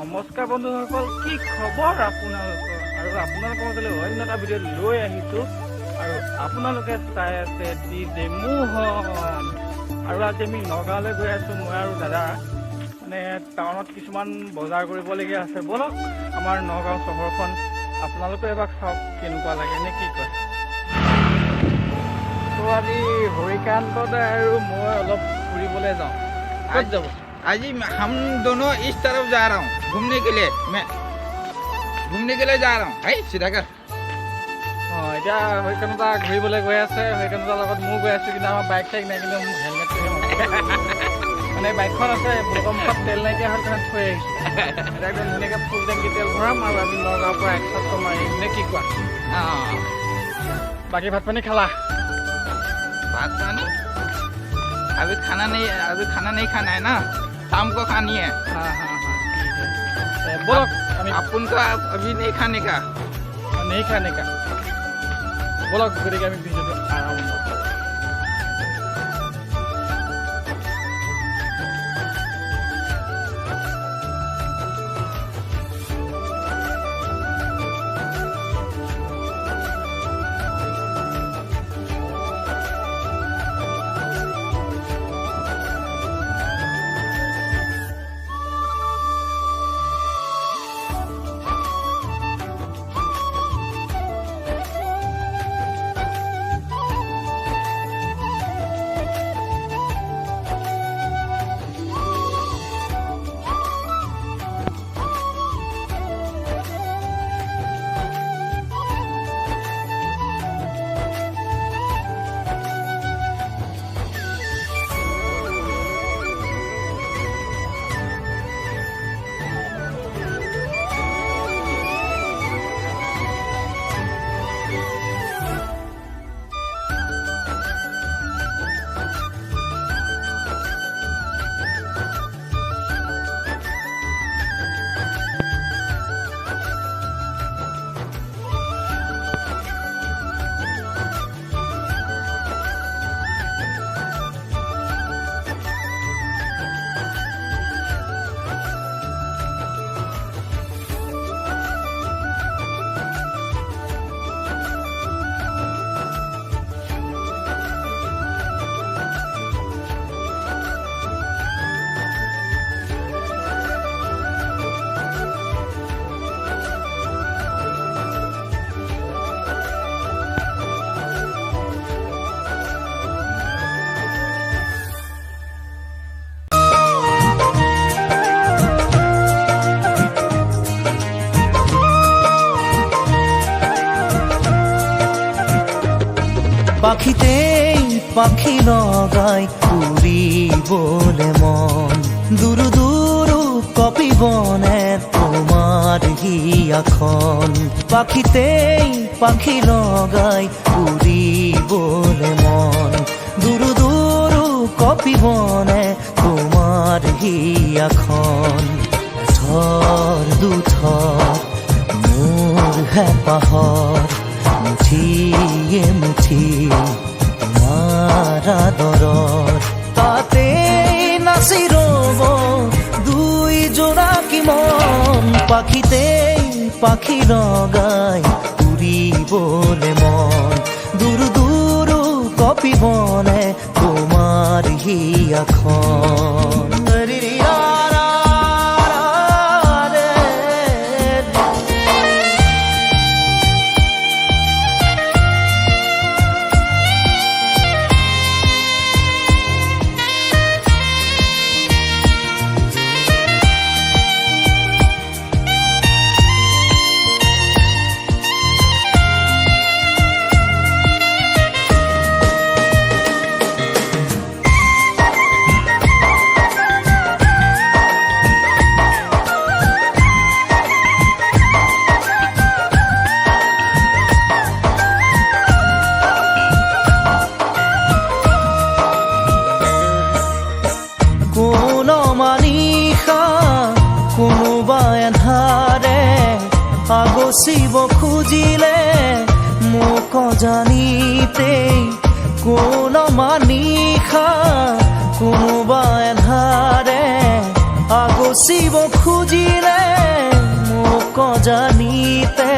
নমস্কাৰ বন্ধুসকল, কি খবৰ আপোনালোকৰ? আৰু আপোনালোকৰ মাজলৈ অন্য এটা ভিডিঅ' লৈ আহিছোঁ আৰু আপোনালোকে চাই আছে DJ মোহন। আৰু আজি আমি নগাঁৱলৈ গৈ আছোঁ, মই আৰু দাদা। মানে টাউনত কিছুমান বজাৰ কৰিবলগীয়া আছে। বলক আমাৰ নগাঁও চহৰখন আপোনালোকে এবাৰ চাওক কেনেকুৱা লাগে, নে কি কয়? তো আজি হৰিকান্ত দা আৰু মই অলপ ফুৰিবলৈ যাওঁ। ক'ত যাব? आज हम दोनों इस तरफ जा रहा हूँ घूमने के लिए। मैं घूमने के लिए जा रहा हूँ। है सीधा कर। এতিয়া হৰিকান্ত দা ঘূৰিবলৈ গৈ আছে। হৰিকান্ত দাৰ লগত ময়ো গৈ আছোঁ, কিন্তু আমাৰ বাইক চাইক নাই, কিন্তু মোৰ হেলমেটটো মানে বাইকখন আছে, মুখত তেল নাইকিয়া হ'ল কাৰণে থৈ আহিছোঁ। এতিয়া একদম ধুনীয়াকৈ ফুল টেংকি তেল ভৰাম আৰু আমি নগাঁৱৰ পৰা একচাৰ্জ মাৰিম, নে কি কোৱা? বাকী ভাত পানী খালা? बात पानी अभी खाना नहीं खाना है ना, शाम को खानी है। हाँ बोलो अपन को अभी नहीं खाने का। नहीं खाने का बोलो, गरीब আমি ভিডিওটো আৰম্ভ কৰোঁ। পাখিতেই পাখি লগাই উড়িবলে মন, দুরু দুরু কপিবনে তোমার হিয়াখন। পাখিতেই পাখি লগাই উড়িবলে মন, দুরু দুরু কপিবনে তোমার হিয়াখন। থর দুথর মোৰ হেঁপাহৰ মুঠিয়ে মুঠি তোমাৰ আদৰৰ, তাতে নাচি ৰব দুই জোনাকী মন। পাখিতেই পাখি লগাই উৰিবলে মন, দুৰু দুৰু কপিবনে তোমাৰ হিয়াখন। কোনোবাই আন্ধাৰে আগচিব খুজিলে মোক জানিতেই, কোন মানিষা কোনোবাই আন্ধাৰে আগচিব খুজিলে মোক জানিতে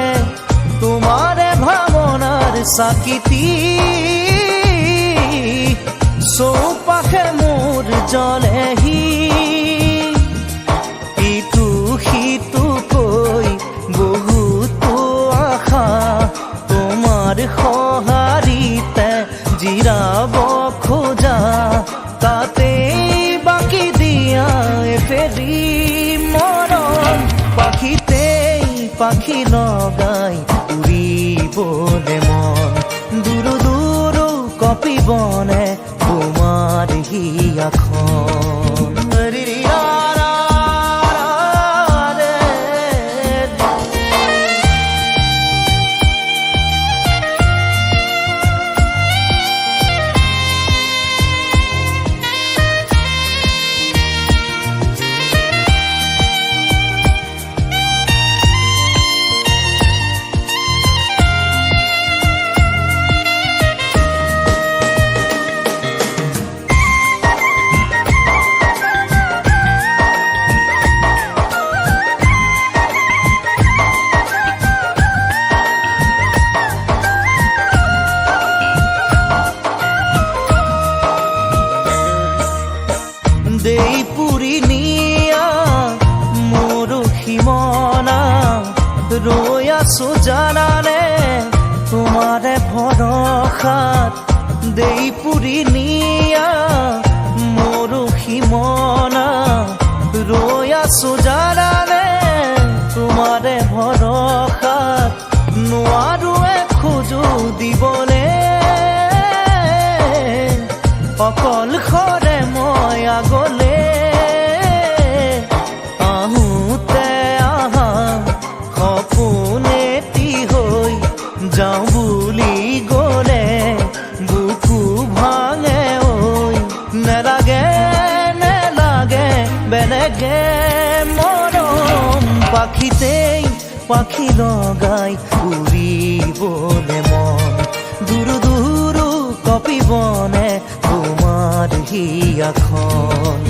তোমাৰে ভাৱনাৰ চাকিতি চৌপাশে মোৰ জ্বলেহি ইটো সিটোকৈ বহুতো আশা তোমাৰ সঁহাৰিতে জিৰাব খোজা তাতেই বাকি দিয়া এফেৰি মৰম পাখিতেই পাখি লগাই উৰিবলে মন দূৰ দূৰ কপিবনে তোমাৰ হিয়াখন দেই পুৰি নিয়া মোৰ সীমনা ৰৈ আছো জানানে তোমাৰে ভৰসাত দেই পুৰি নিয়া মোৰ সীমনা ৰৈ আছো জানানে তোমাৰে ভৰসাত নোৱাৰো খোজো দিবলে অকলশৰে মই আগলে আহোঁতে আহা সপোনেটি হৈ যাওঁ বুলি গ'লে বুকু ভাঙে ঐ নেলাগে নেলাগে বেলেগে মৰম পাখিতেই পাখি লগাই উৰিবলে মন দূৰ দূৰ কপিবনে তোমাৰ হিয়াখন